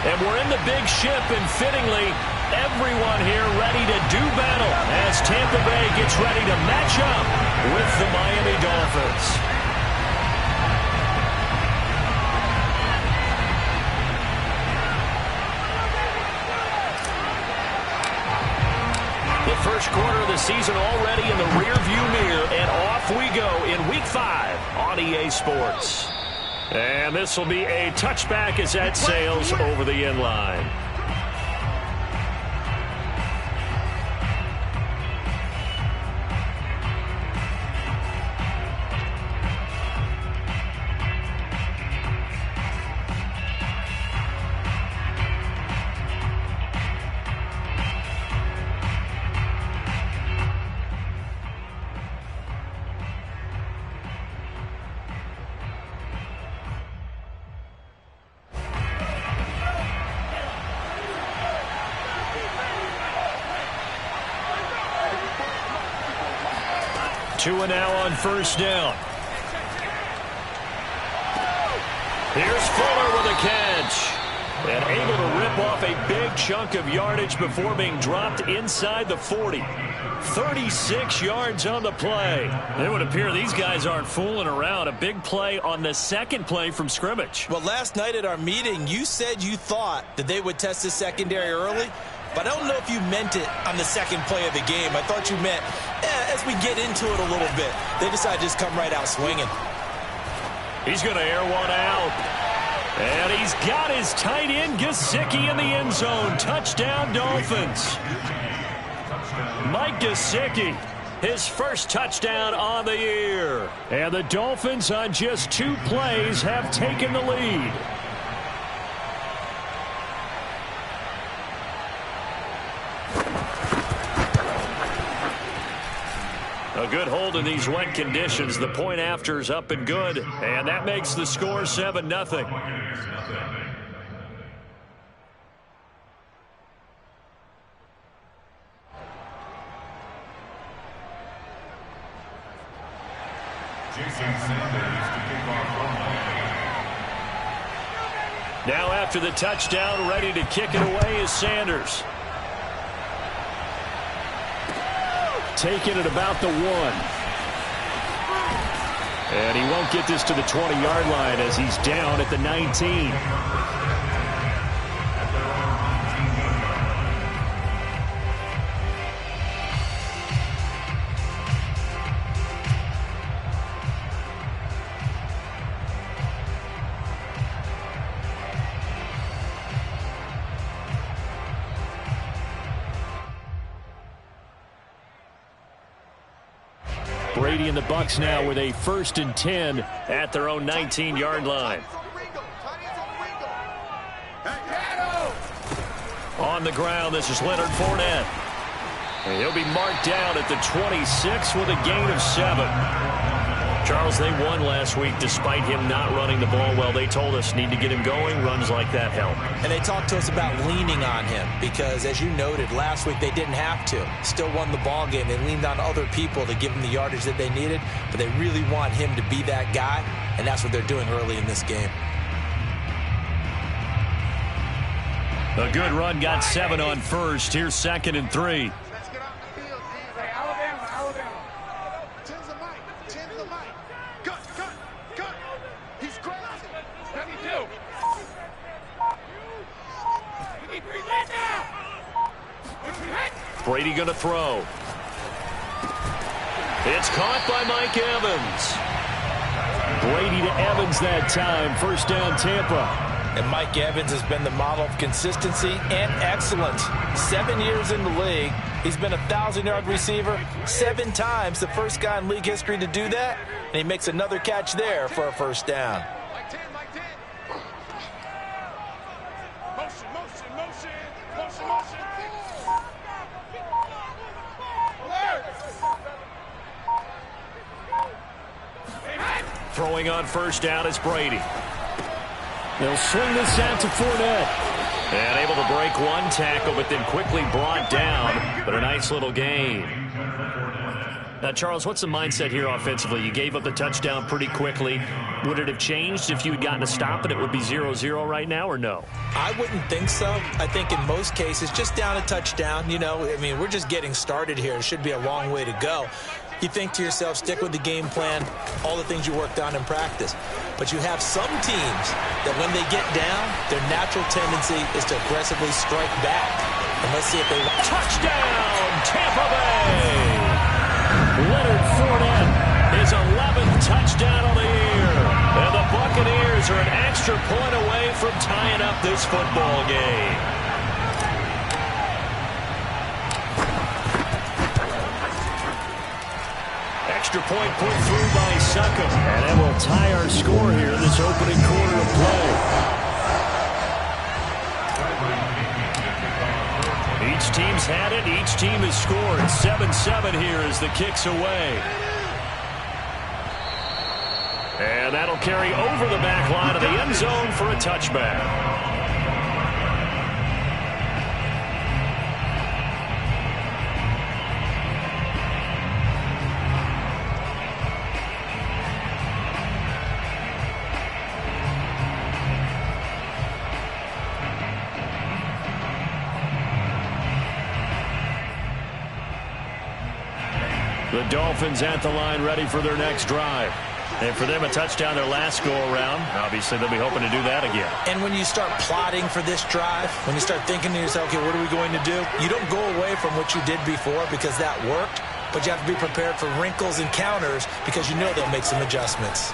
And we're in the big ship, and fittingly, everyone here ready to do battle as Tampa Bay gets ready to match up with the Miami Dolphins. The first quarter of the season already in the rearview mirror, and off we go in Week 5 on EA Sports. And this will be a touchback as that sails over the end line. Two and now on first down. Here's Fuller with a catch. And able to rip off a big chunk of yardage before being dropped inside the 40. 36 yards on the play. It would appear these guys aren't fooling around. A big play on the second play from scrimmage. Well, last night at our meeting, you said you thought that they would test the secondary early. But I don't know if you meant it on the second play of the game. I thought you meant, as we get into it a little bit, they decided to just come right out swinging. He's going to air one out. And he's got his tight end, Gesicki, in the end zone. Touchdown, Dolphins. Mike Gesicki, his first touchdown on the year. And the Dolphins, on just 2 plays, have taken the lead. A good hold in these wet conditions. The point after is up and good. And that makes the score 7-0. Now after the touchdown, ready to kick it away is Sanders. Taking it about the 1. And he won't get this to the 20-yard line as he's down at the 19. Brady and the Bucs now with a 1st and 10 at their own 19-yard line. On the ground, this is Leonard Fournette. And he'll be marked down at the 26 with a gain of 7. Charles, they won last week despite him not running the ball well. They told us need to get him going. Runs like that help. And they talked to us about leaning on him because, as you noted, last week they didn't have to. Still won the ball game. They leaned on other people to give them the yardage that they needed, but they really want him to be that guy, and that's what they're doing early in this game. A good run, got 7 on first. Here's 2nd and 3. Brady going to throw. It's caught by Mike Evans. Brady to Evans that time. First down, Tampa. And Mike Evans has been the model of consistency and excellence. 7 years in the league. He's been a 1,000-yard receiver 7 times, the first guy in league history to do that. And he makes another catch there for a first down. Throwing on first down is Brady. They'll swing this out to Fournette. And able to break one tackle, but then quickly brought down. But a nice little gain. Charles, what's the mindset here offensively? You gave up the touchdown pretty quickly. Would it have changed if you had gotten a stop and it would be 0-0 right now, or no? I wouldn't think so. I think in most cases, just down a touchdown, we're just getting started here. It should be a long way to go. You think to yourself, stick with the game plan, all the things you worked on in practice. But you have some teams that when they get down, their natural tendency is to aggressively strike back. And let's see if they... Touchdown, Tampa Bay! Leonard Fournette, his 11th touchdown of the year. And the Buccaneers are an extra point away from tying up this football game. Extra point put through by Succop. And that will tie our score here in this opening quarter of play. Each team's had it. Each team has scored. 7-7 here as the kick's away. And that'll carry over the back line of the end zone for a touchback. The Dolphins at the line, ready for their next drive. And for them, a touchdown their last go-around. Obviously, they'll be hoping to do that again. And when you start plotting for this drive, when you start thinking to yourself, okay, what are we going to do? You don't go away from what you did before because that worked, but you have to be prepared for wrinkles and counters because you know they'll make some adjustments.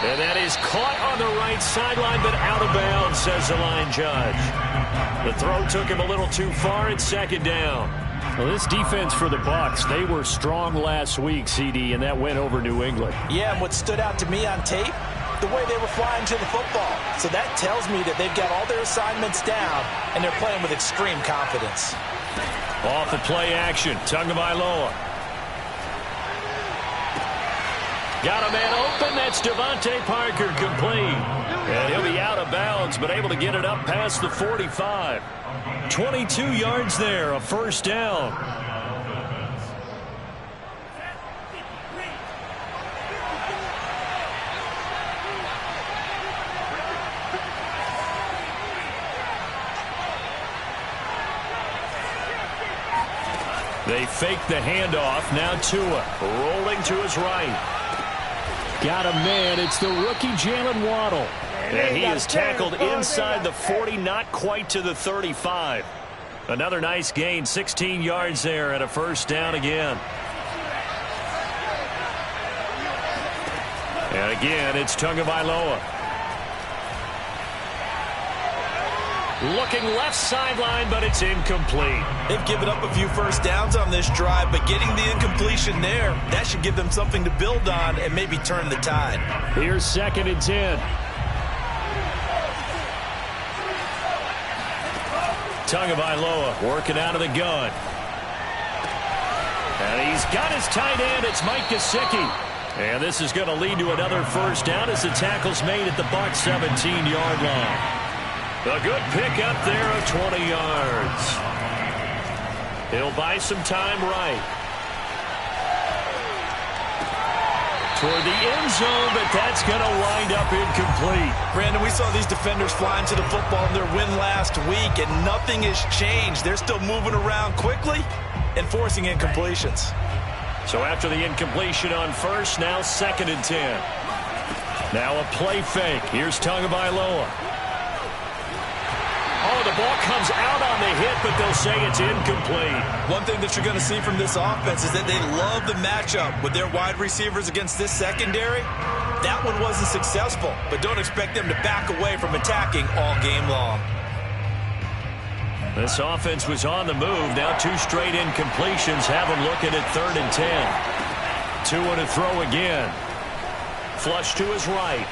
And that is caught on the right sideline, but out of bounds, says the line judge. The throw took him a little too far. It's second down. Well, this defense for the Bucs, they were strong last week, CD, and that went over New England. Yeah, and what stood out to me on tape, the way they were flying to the football. So that tells me that they've got all their assignments down, and they're playing with extreme confidence. Off the play action, Tagovailoa. Got a man open. That's Devontae Parker, complete. And he'll be out of bounds, but able to get it up past the 45. 22 yards there, a first down. They fake the handoff. Now Tua rolling to his right. Got a man. It's the rookie Jalen Waddle. And he is tackled inside the 40, not quite to the 35. Another nice gain, 16 yards there, and a first down again. And again, it's Tagovailoa. Looking left sideline, but it's incomplete. They've given up a few first downs on this drive, but getting the incompletion there, that should give them something to build on and maybe turn the tide. Here's 2nd and 10. Tagovailoa working out of the gun. And he's got his tight end. It's Mike Gesicki. And this is going to lead to another first down as the tackle's made at the Bucs 17-yard line. A good pick up there of 20 yards. He'll buy some time right. Toward the end zone, but that's going to wind up incomplete. Brandon, we saw these defenders flying to the football in their win last week, and nothing has changed. They're still moving around quickly and forcing incompletions. So after the incompletion on first, now 2nd and 10. Now a play fake. Here's Tagovailoa. Oh, the ball comes out on the hit, but they'll say it's incomplete. One thing that you're going to see from this offense is that they love the matchup with their wide receivers against this secondary. That one wasn't successful, but don't expect them to back away from attacking all game long. This offense was on the move. Now 2 straight incompletions have them looking at 3rd and 10. Tua to throw again. Flush to his right.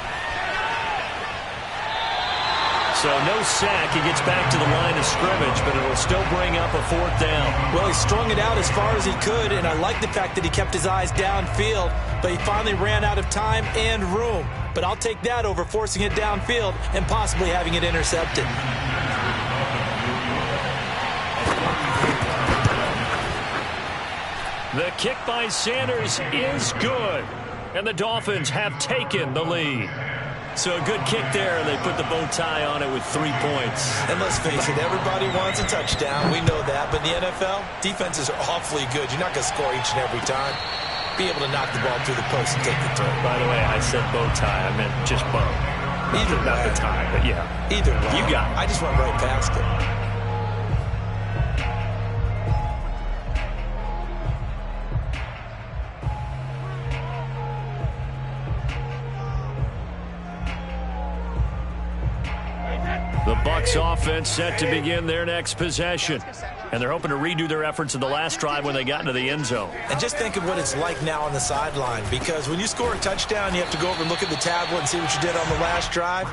So no sack. He gets back to the line of scrimmage, but it'll still bring up a 4th down. Well, he strung it out as far as he could, and I like the fact that he kept his eyes downfield, but he finally ran out of time and room. But I'll take that over forcing it downfield and possibly having it intercepted. The kick by Sanders is good. And the Dolphins have taken the lead. So a good kick there, and they put the bow tie on it with 3 points. And let's face it, everybody wants a touchdown. We know that. But in the NFL, defenses are awfully good. You're not going to score each and every time. Be able to knock the ball through the post and take the throw. By the way, I said bow tie. I meant just bow. Either way. Not the tie, but yeah. Either way. You got it. I just went right past it. The Bucs offense set to begin their next possession. And they're hoping to redo their efforts in the last drive when they got into the end zone. And just think of what it's like now on the sideline, because when you score a touchdown, you have to go over and look at the tablet and see what you did on the last drive.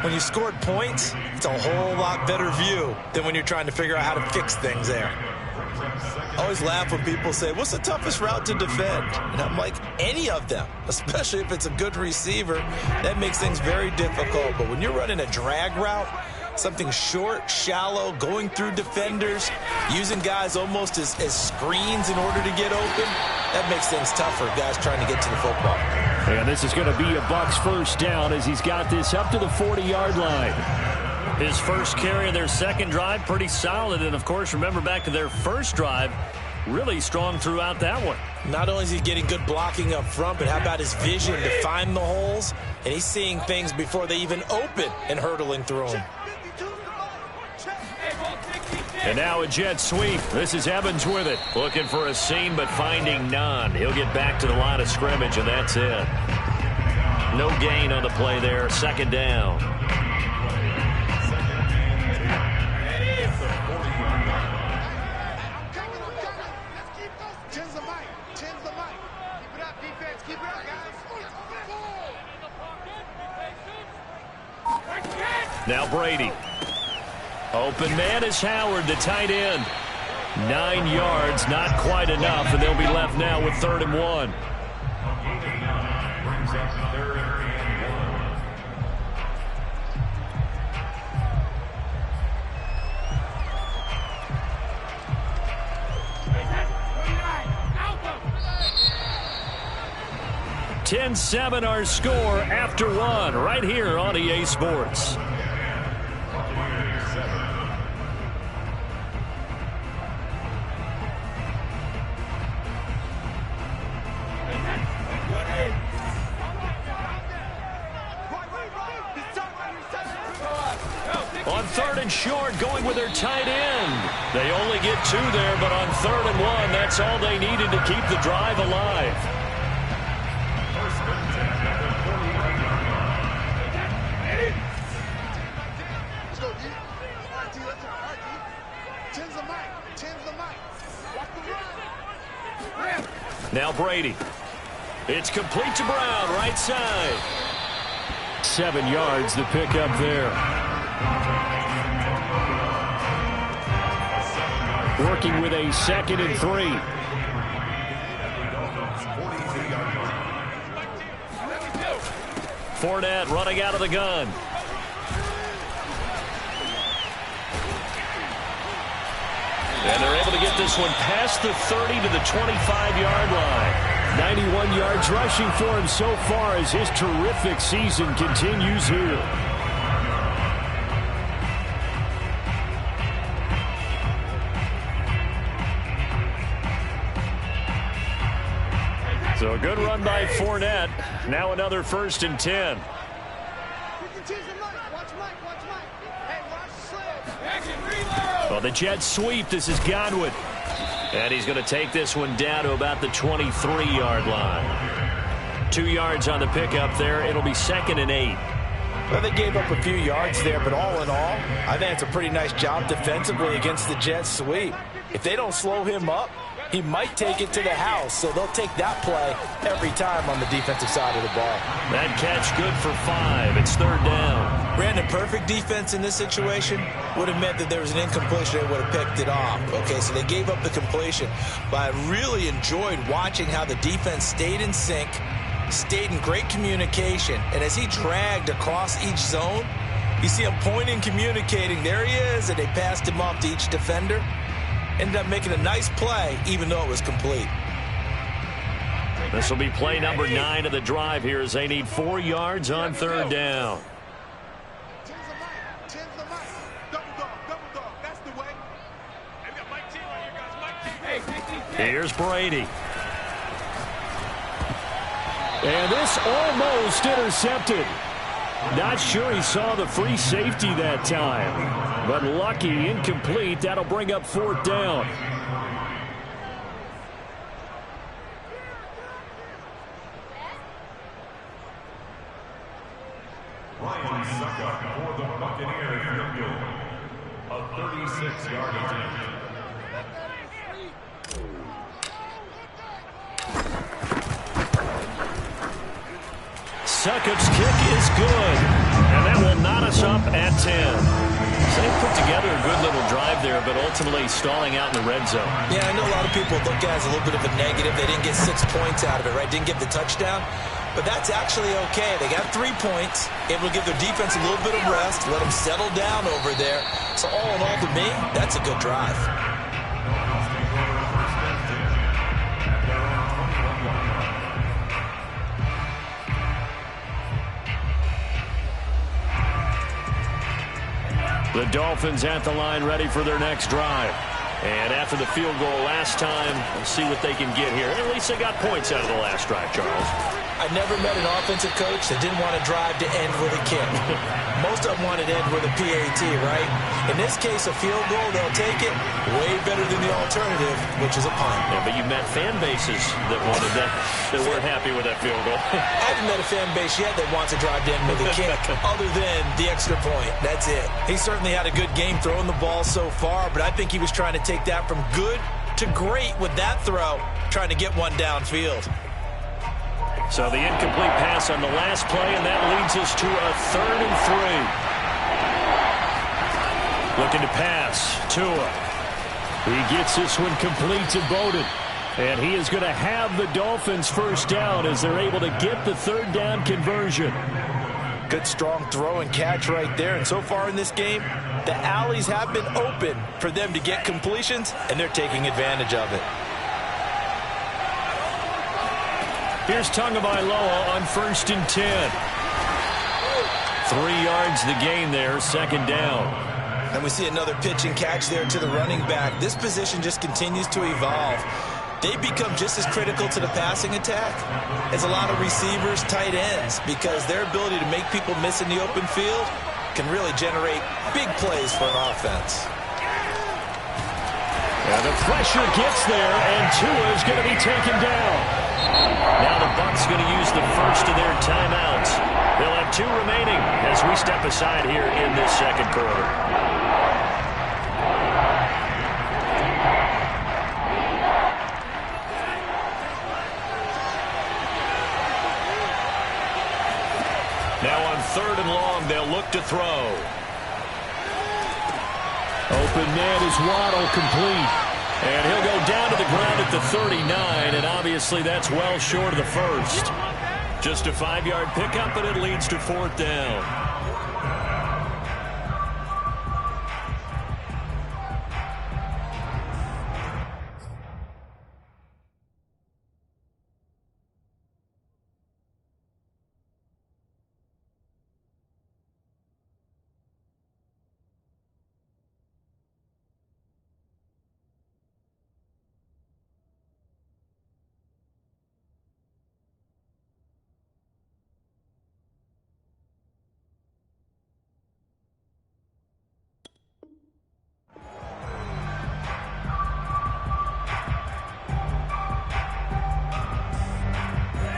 When you scored points, it's a whole lot better view than when you're trying to figure out how to fix things there. I always laugh when people say, what's the toughest route to defend? And I'm like, any of them, especially if it's a good receiver. That makes things very difficult. But when you're running a drag route, something short, shallow, going through defenders, using guys almost as screens in order to get open, that makes things tougher, guys trying to get to the football. And this is going to be a Bucs first down as he's got this up to the 40-yard line. His first carry of their second drive, pretty solid. And, of course, remember back to their first drive, really strong throughout that one. Not only is he getting good blocking up front, but how about his vision to find the holes? And he's seeing things before they even open and hurdling through them. And now a jet sweep. This is Evans with it. Looking for a seam, but finding none. He'll get back to the line of scrimmage, and that's it. No gain on the play there. Second down. Now Brady. Open man is Howard, the tight end. 9 yards, not quite enough, and they'll be left now with 3rd and 1. (10-7) our score after 1 right here on EA Sports. On 3rd and short, going with their tight end. They only get 2 there, but on 3rd and 1, that's all they needed to keep the drive alive. Now Brady. It's complete to Brown, right side. 7 yards, the pickup there. Working with a 2nd and 3. Fournette running out of the gun. And they're able to get this one past the 30 to the 25-yard line. 91 yards rushing for him so far as his terrific season continues here. So a good run by Fournette. Now another 1st and 10. Well, the jet sweep. This is Godwin. And he's going to take this one down to about the 23-yard line. 2 yards on the pickup there. It'll be 2nd and 8. Well, they gave up a few yards there, but all in all, I think it's a pretty nice job defensively against the jet sweep. If they don't slow him up, he might take it to the house, so they'll take that play every time on the defensive side of the ball. That catch good for 5. It's 3rd down. Brandon, perfect defense in this situation would have meant that there was an incompletion. They would have picked it off. Okay, so they gave up the completion. But I really enjoyed watching how the defense stayed in sync, stayed in great communication. And as he dragged across each zone, you see him pointing, communicating. There he is, and they passed him off to each defender. Ended up making a nice play, even though it was complete. This will be play number 9 of the drive here as they need 4 yards on third down. Here's Brady. And this almost intercepted. Not sure he saw the free safety that time. But lucky, incomplete. That'll bring up fourth down. Ryan Suckup for the Buccaneers field goal. A 36-yard attempt. Succup's kick is good. And that will knot us up at 10. So they put together a good little drive there, but ultimately stalling out in the red zone. Yeah, I know a lot of people look at it as a little bit of a negative. They didn't get 6 points out of it, right? Didn't get the touchdown. But that's actually okay. They got 3 points. It will give their defense a little bit of rest, let them settle down over there. So all in all, to me, that's a good drive. The Dolphins at the line ready for their next drive. And after the field goal last time, we'll see what they can get here. At least they got points out of the last drive, Charles. I never met an offensive coach that didn't want to drive to end with a kick. Most of them wanted to end with a PAT, right? In this case, a field goal, they'll take it. Way better than the alternative, which is a punt. Yeah, but you met fan bases that wanted that weren't happy with that field goal. I haven't met a fan base yet that wants to drive to end with a kick, other than the extra point. That's it. He certainly had a good game throwing the ball so far, but I think he was trying to take that from good to great with that throw, trying to get one downfield. So the incomplete pass on the last play, and that leads us to a 3rd and 3. Looking to pass. Tua. He gets this one complete to Bowden. And he is going to have the Dolphins first down as they're able to get the 3rd down conversion. Good strong throw and catch right there. And so far in this game, the alleys have been open for them to get completions, and they're taking advantage of it. Here's Tagovailoa on 1st and 10. 3 yards the gain there, 2nd down. And we see another pitch and catch there to the running back. This position just continues to evolve. They become just as critical to the passing attack as a lot of receivers, tight ends, because their ability to make people miss in the open field can really generate big plays for an offense. And the pressure gets there, and Tua is going to be taken down. Now the Bucs going to use the first of their timeouts. They'll have 2 remaining as we step aside here in this 2nd quarter. Now on 3rd and long, they'll look to throw. Open man is Waddle, complete. And he'll go down to the ground at the 39, and obviously that's well short of the first. Just a 5-yard pickup, and it leads to 4th down.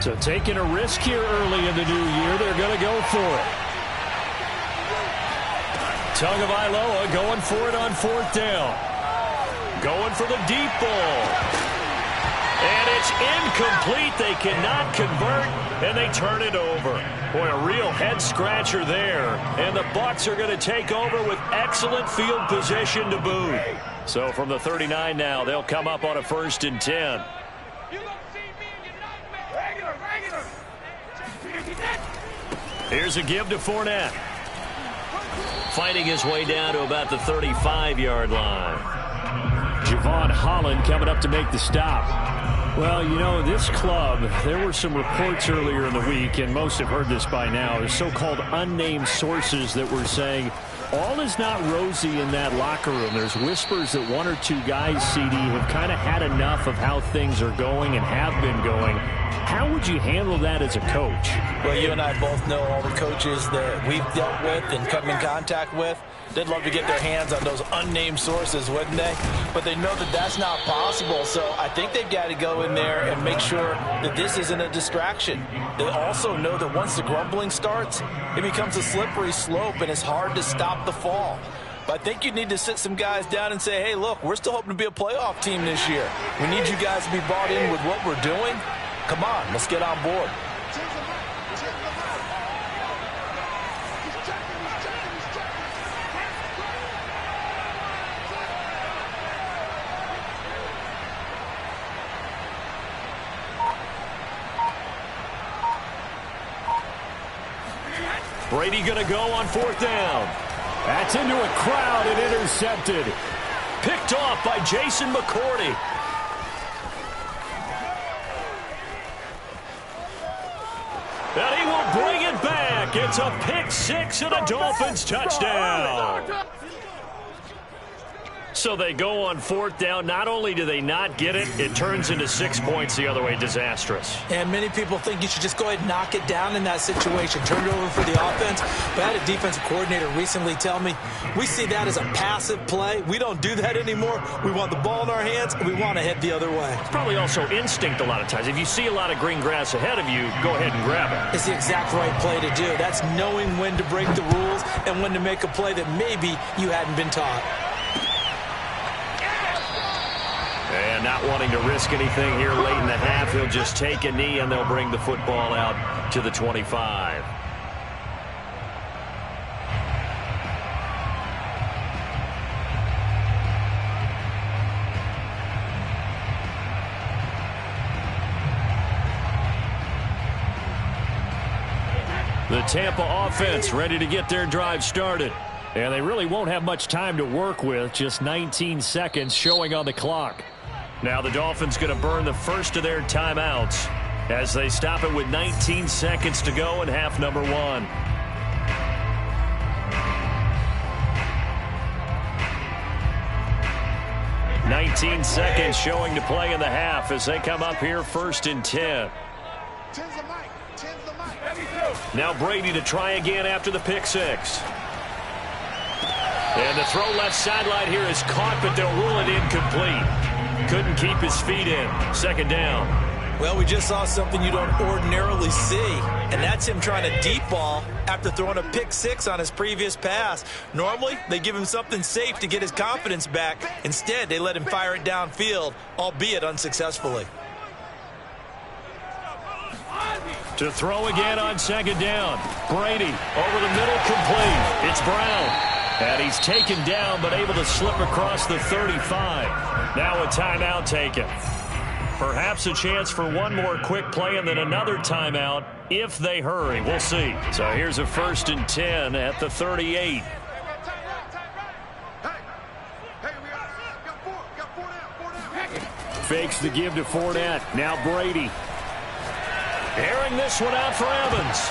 So taking a risk here early in the new year, they're going to go for it. Tagovailoa going for it on 4th down. Going for the deep ball. And it's incomplete. They cannot convert, and they turn it over. Boy, a real head-scratcher there. And the Bucs are going to take over with excellent field position to boot. So from the 39 now, they'll come up on a 1st and 10. Here's a give to Fournette. Fighting his way down to about the 35-yard line. Javon Holland coming up to make the stop. Well, you know, this club, there were some reports earlier in the week, and most have heard this by now, there's so-called unnamed sources that were saying all is not rosy in that locker room. There's whispers that one or two guys, CD, have kind of had enough of how things are going and have been going. How would you handle that as a coach? Well, you and I both know all the coaches that we've dealt with and come in contact with. They'd love to get their hands on those unnamed sources, wouldn't they? But they know that that's not possible, so I think they've got to go in there and make sure that this isn't a distraction. They also know that once the grumbling starts, it becomes a slippery slope, and it's hard to stop the fall. But I think you need to sit some guys down and say, hey, look, we're still hoping to be a playoff team this year. We need you guys to be bought in with what we're doing. Come on, let's get on board. Brady going to go on 4th down. That's into a crowd and intercepted. Picked off by Jason McCourty. And he will bring it back. It's a pick six and a Dolphins touchdown. So they go on 4th down. Not only do they not get it, it turns into 6 points the other way. Disastrous. And many people think you should just go ahead and knock it down in that situation. Turn it over for the offense. But I had a defensive coordinator recently tell me, we see that as a passive play. We don't do that anymore. We want the ball in our hands, and we want to head the other way. It's probably also instinct a lot of times. If you see a lot of green grass ahead of you, go ahead and grab it. It's the exact right play to do. That's knowing when to break the rules and when to make a play that maybe you hadn't been taught. And not wanting to risk anything here late in the half, he'll just take a knee and they'll bring the football out to the 25. The Tampa offense ready to get their drive started. And they really won't have much time to work with, just 19 seconds showing on the clock. Now the Dolphins going to burn the first of their timeouts as they stop it with 19 seconds to go in half number 1. "19 seconds showing to play in the half as they come up here 1st and 10. Now Brady to try again after the pick six. And the throw left sideline here is caught, but they'll rule it incomplete. Couldn't keep his feet in. 2nd down. Well, we just saw something you don't ordinarily see, and that's him trying to deep ball after throwing a pick six on his previous pass. Normally, they give him something safe to get his confidence back. Instead, they let him fire it downfield, albeit unsuccessfully. To throw again on 2nd down. Brady over the middle, complete. It's Brown. And he's taken down, but able to slip across the 35. Now a timeout taken. Perhaps a chance for one more quick play and then another timeout if they hurry. We'll see. So here's a 1st and 10 at the 38. Fakes the give to Fournette. Now Brady. Airing this one out for Evans.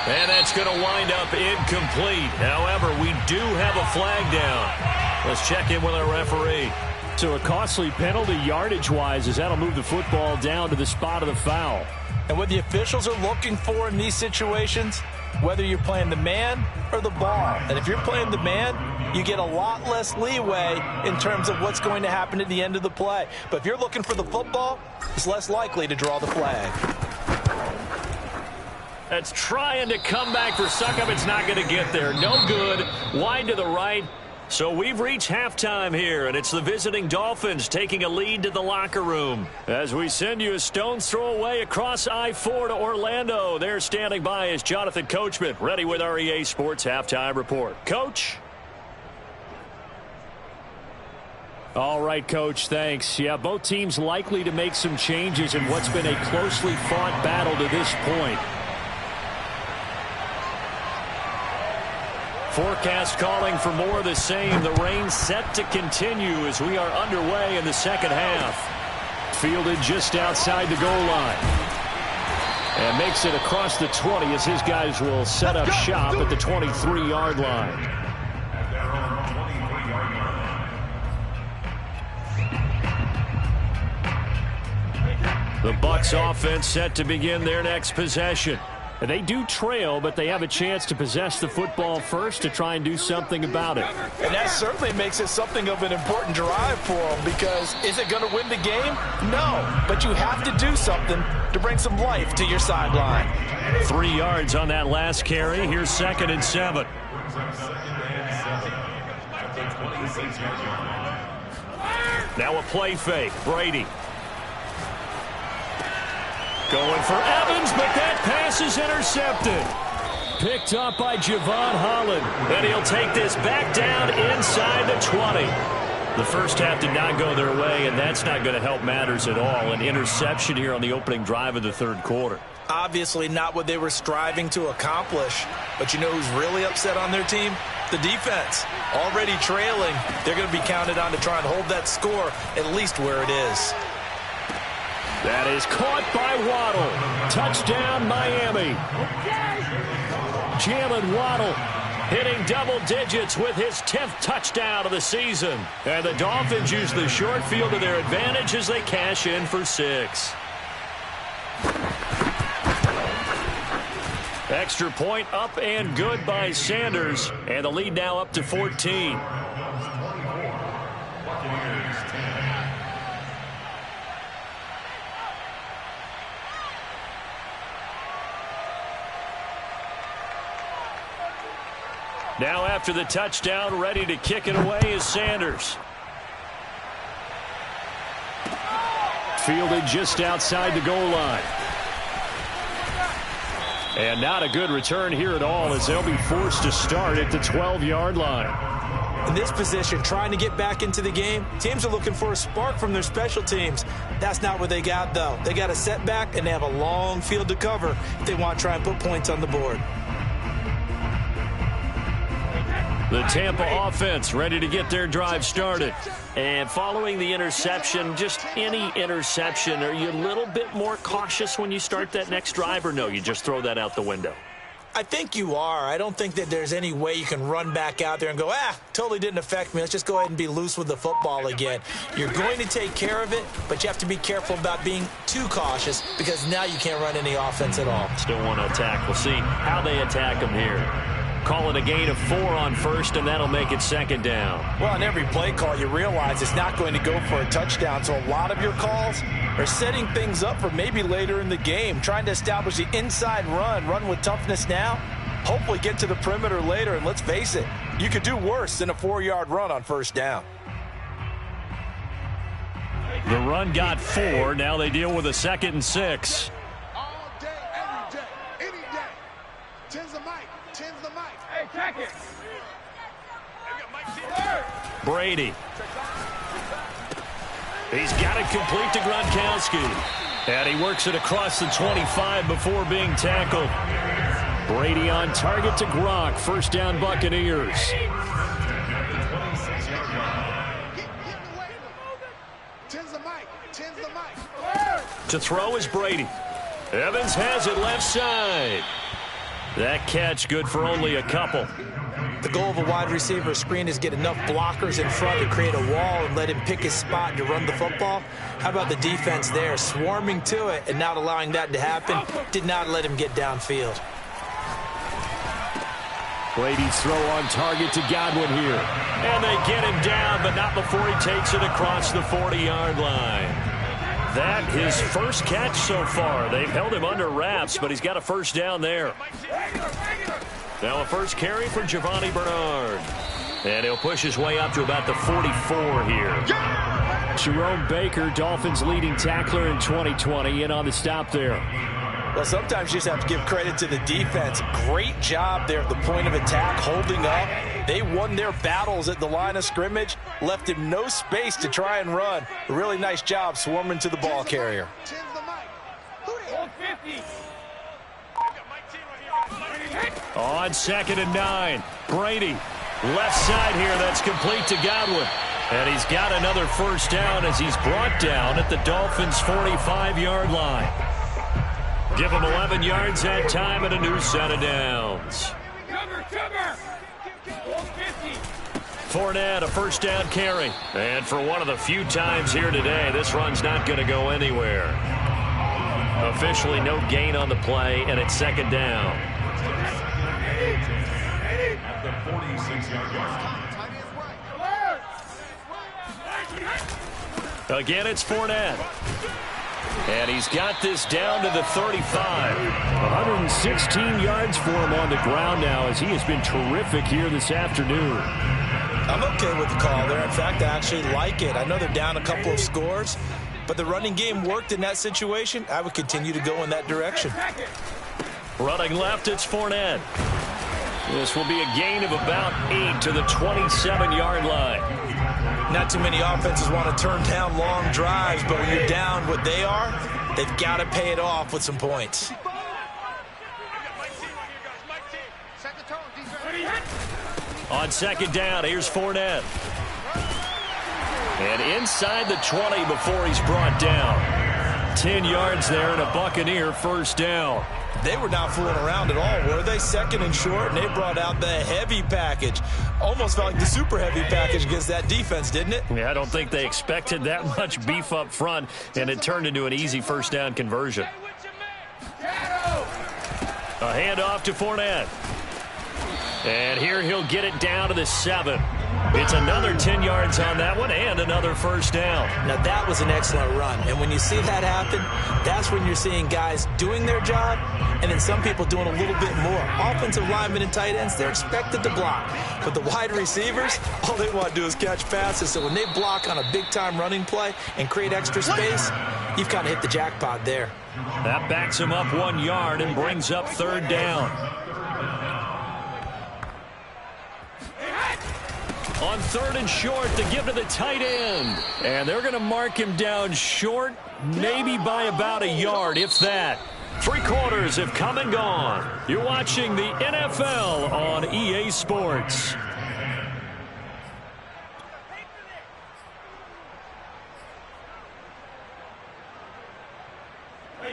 And that's going to wind up incomplete. However, we do have a flag down. Let's check in with our referee. So a costly penalty yardage-wise as that'll move the football down to the spot of the foul. And what the officials are looking for in these situations, whether you're playing the man or the ball. And if you're playing the man, you get a lot less leeway in terms of what's going to happen at the end of the play. But if you're looking for the football, it's less likely to draw the flag. That's trying to come back for Succop. It's not going to get there. No good. Wide to the right. So we've reached halftime here, and it's the visiting Dolphins taking a lead to the locker room. As we send you a stone's throw away across I-4 to Orlando. There standing by is Jonathan Coachman, ready with our EA Sports Halftime Report. Coach? All right, Coach, thanks. Yeah, both teams likely to make some changes in what's been a closely fought battle to this point. Forecast calling for more of the same. The rain set to continue as we are underway in the second half. Fielded just outside the goal line. And makes it across the 20 as his guys will set up shop at the 23-yard line. The Bucs offense set to begin their next possession. They do trail, but they have a chance to possess the football first to try and do something about it. And that certainly makes it something of an important drive for them, because is it going to win the game? No, but you have to do something to bring some life to your sideline. 3 yards on that last carry. Here's 2nd and 7. Now a play fake. Brady. Going for Evans, but that pass is intercepted. Picked up by Javon Holland. And he'll take this back down inside the 20. The first half did not go their way, and that's not going to help matters at all. An interception here on the opening drive of the third quarter. Obviously not what they were striving to accomplish. But you know who's really upset on their team? The defense. Already trailing. They're going to be counted on to try and hold that score at least where it is. That is caught by Waddle. Touchdown, Miami. Jalen Waddle hitting double digits with his 10th touchdown of the season. And the Dolphins use the short field to their advantage as they cash in for 6. Extra point up and good by Sanders. And the lead now up to 14. Now after the touchdown, ready to kick it away is Sanders. Fielded just outside the goal line. And not a good return here at all, as they'll be forced to start at the 12-yard line. In this position, trying to get back into the game, teams are looking for a spark from their special teams. That's not what they got, though. They got a setback, and they have a long field to cover if they want to try and put points on the board. The Tampa offense ready to get their drive started. And following the interception, just any interception, are you a little bit more cautious when you start that next drive, or no, you just throw that out the window? I think you are. I don't think that there's any way you can run back out there and go, totally didn't affect me. Let's just go ahead and be loose with the football again. You're going to take care of it, but you have to be careful about being too cautious, because now you can't run any offense at all. Still want to attack. We'll see how they attack them here. Call it a gain of 4 on first, and that'll make it 2nd down. Well, on every play call, you realize it's not going to go for a touchdown, so a lot of your calls are setting things up for maybe later in the game, trying to establish the inside run with toughness now, hopefully get to the perimeter later, and let's face it, you could do worse than a 4-yard run on first down. The run got 4. Now they deal with a 2nd and 6. All day, every day, any day. Tens the mic. Hey, check it. Brady. He's got it complete to Gronkowski. And he works it across the 25 before being tackled. Brady on target to Gronk. First down, Buccaneers. To throw is Brady. Evans has it left side. That catch good for only a couple. The goal of a wide receiver screen is get enough blockers in front to create a wall and let him pick his spot to run the football. How about the defense there, swarming to it and not allowing that to happen? Did not let him get downfield. Brady's throw on target to Godwin here. And they get him down, but not before he takes it across the 40-yard line. That his first catch so far. They've held him under wraps, but he's got a first down there. Now a first carry for Giovanni Bernard. And he'll push his way up to about the 44 here. Jerome Baker, Dolphins leading tackler in 2020, in on the stop there. Well, sometimes you just have to give credit to the defense. Great job there at the point of attack, holding up. They won their battles at the line of scrimmage, left him no space to try and run. A really nice job swarming to the ball carrier. On 2nd and 9, Brady. Left side here, that's complete to Godwin. And he's got another first down as he's brought down at the Dolphins' 45-yard line. Give him 11 yards that time and a new set of downs. Fournette, a first down carry. And for one of the few times here today, this run's not going to go anywhere. Officially no gain on the play, and it's second down. At the 46-yard line. Again, it's Fournette. And he's got this down to the 35. 116 yards for him on the ground now as he has been terrific here this afternoon. I'm okay with the call there. In fact, I actually like it. I know they're down a couple of scores, but the running game worked in that situation. I would continue to go in that direction. Running left, it's Fournette. This will be a gain of about 8 to the 27-yard line. Not too many offenses want to turn down long drives, but when you're down what they are, they've got to pay it off with some points. On second down, here's Fournette. And inside the 20 before he's brought down. 10 yards there and a Buccaneer first down. They were not fooling around at all, were they? Second and short, and they brought out the heavy package. Almost felt like the super heavy package against that defense, didn't it? Yeah, I don't think they expected that much beef up front, and it turned into an easy first down conversion. A handoff to Fournette. And here he'll get it down to the 7. It's another 10 yards on that one and another first down. Now, that was an excellent run. And when you see that happen, that's when you're seeing guys doing their job and then some people doing a little bit more. Offensive linemen and tight ends, they're expected to block. But the wide receivers, all they want to do is catch passes. So when they block on a big-time running play and create extra space, you've kind of hit the jackpot there. That backs him up 1 yard and brings up third down. On third and short, to give to the tight end. And they're going to mark him down short, maybe by about a yard, if that. 3 quarters have come and gone. You're watching the NFL on EA Sports.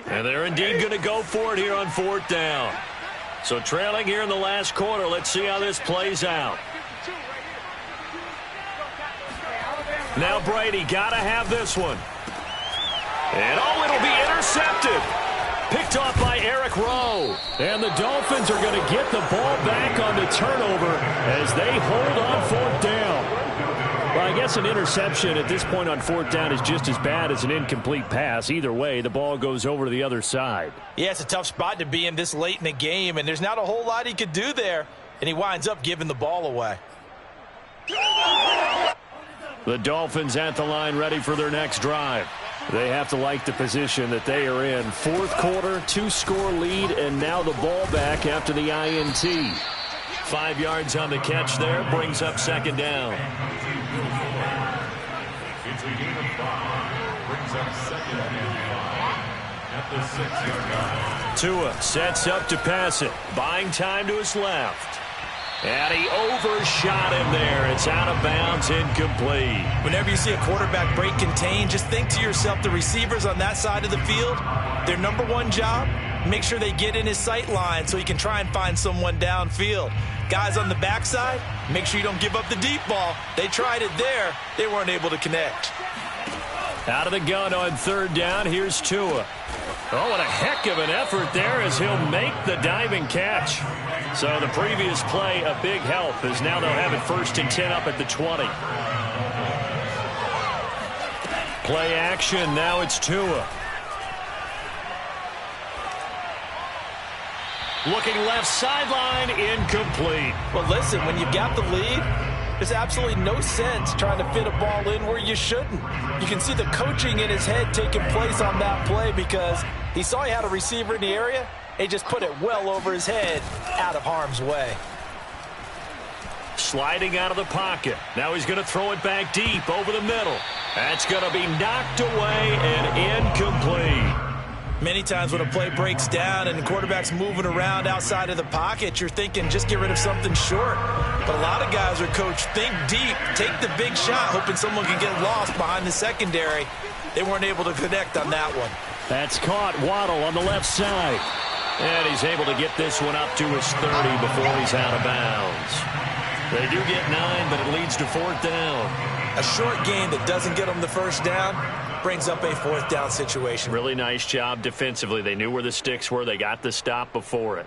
And they're indeed going to go for it here on fourth down. So trailing here in the last quarter, let's see how this plays out. Now Brady got to have this one. And it'll be intercepted. Picked off by Eric Rowe. And the Dolphins are going to get the ball back on the turnover as they hold on fourth down. Well, I guess an interception at this point on fourth down is just as bad as an incomplete pass. Either way, the ball goes over to the other side. Yeah, it's a tough spot to be in this late in the game, and there's not a whole lot he could do there. And he winds up giving the ball away. The Dolphins at the line ready for their next drive. They have to like the position that they are in. Fourth quarter, 2-score lead, and now the ball back after the INT. 5 yards on the catch there, brings up second down. It's a gain of 5. Brings up second and 5 at the 6-yard line. Tua sets up to pass it. Buying time to his left. And he overshot him there. It's out of bounds, incomplete. Whenever you see a quarterback break contain, just think to yourself, the receivers on that side of the field, their number one job, make sure they get in his sight line so he can try and find someone downfield. Guys on the backside, make sure you don't give up the deep ball. They tried it there. They weren't able to connect. Out of the gun on third down, here's Tua. Oh, what a heck of an effort there as he'll make the diving catch. So the previous play, a big help, as now they'll have it 1st and 10 up at the 20. Play action, now it's Tua. Looking left sideline, incomplete. Well, listen, when you've got the lead, there's absolutely no sense trying to fit a ball in where you shouldn't. You can see the coaching in his head taking place on that play because he saw he had a receiver in the area. He just put it well over his head, out of harm's way. Sliding out of the pocket. Now he's going to throw it back deep over the middle. That's going to be knocked away and incomplete. Many times when a play breaks down and the quarterback's moving around outside of the pocket, you're thinking just get rid of something short. But a lot of guys are coached, think deep, take the big shot, hoping someone can get lost behind the secondary. They weren't able to connect on that one. That's caught. Waddle on the left side. And he's able to get this one up to his 30 before he's out of bounds. They do get 9, but it leads to 4th down. A short game that doesn't get them the first down brings up a 4th down situation. Really nice job defensively. They knew where the sticks were. They got the stop before it.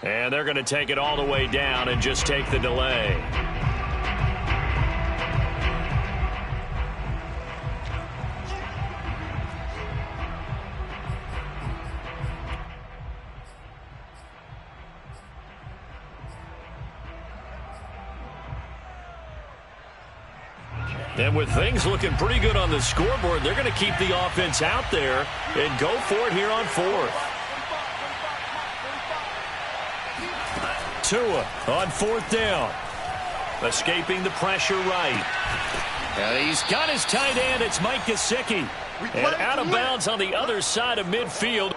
And they're going to take it all the way down and just take the delay. And with things looking pretty good on the scoreboard, they're going to keep the offense out there and go for it here on 4th. Tua on 4th down. Escaping the pressure right. He's got his tight end. It's Mike Gesicki. And out of bounds on the other side of midfield.